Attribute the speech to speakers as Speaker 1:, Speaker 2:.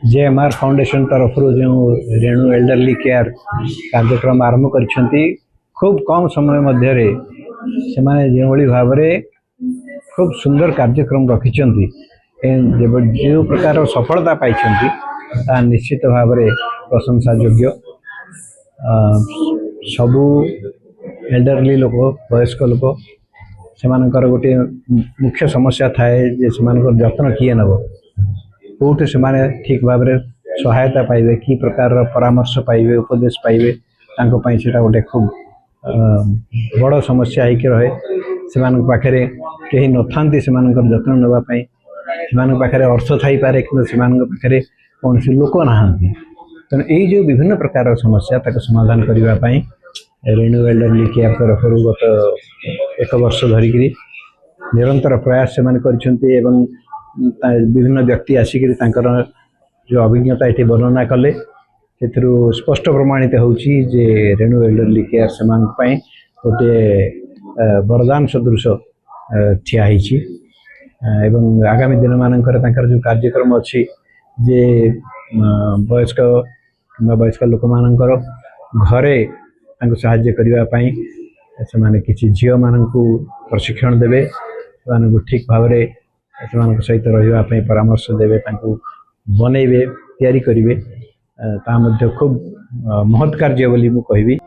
Speaker 1: जेएमआर foundation तरफ जो Renu elderly care कार्यक्रम आरंभ कर खूब कम समय मध्य से भाव में खूब सुंदर कार्यक्रम रखिंट जो प्रकार सफलता पाई निश्चित भाव में प्रशंसा योग्य। सबू एल्डरली लोक वयस्क लोक से गोटे मुख्य समस्या थाए जत्न किए नब कौटे से ठीक भाव में सहायता पाइबे कि प्रकार परामर्श पाइबे उपदेश पाइबे से गोटे खूब बड़ समस्या होकर रहे से पाखे कहीं न था जत्न नापी से पाखे अर्थ थी पारे कि पाखे कौन लोक ना तेणु यही जो विभिन्न प्रकार समस्या समाधान करने रेणु एल्डरली केयर तरफ गत एक वर्ष धरिक निरंतर प्रयास से कर विभिन्न व्यक्ति आसिक जो अभिज्ञता ये वर्णना कले से स्पष्ट प्रमाणित होची जे रेणु एल्डरली केयर से गोटे वरदान सदृश ठिया एवं आगामी दिन मानकर जो कार्यक्रम अच्छी जे वयस्क वयस्क लोक मानकर घरे साहाय्य करने से किसी झील मान प्रशिक्षण देवे ठीक भाव में सहित रही परामर्श देवे बनइबे तैयारी करेंगे खूब महत् कार्य बोली मु कहबी।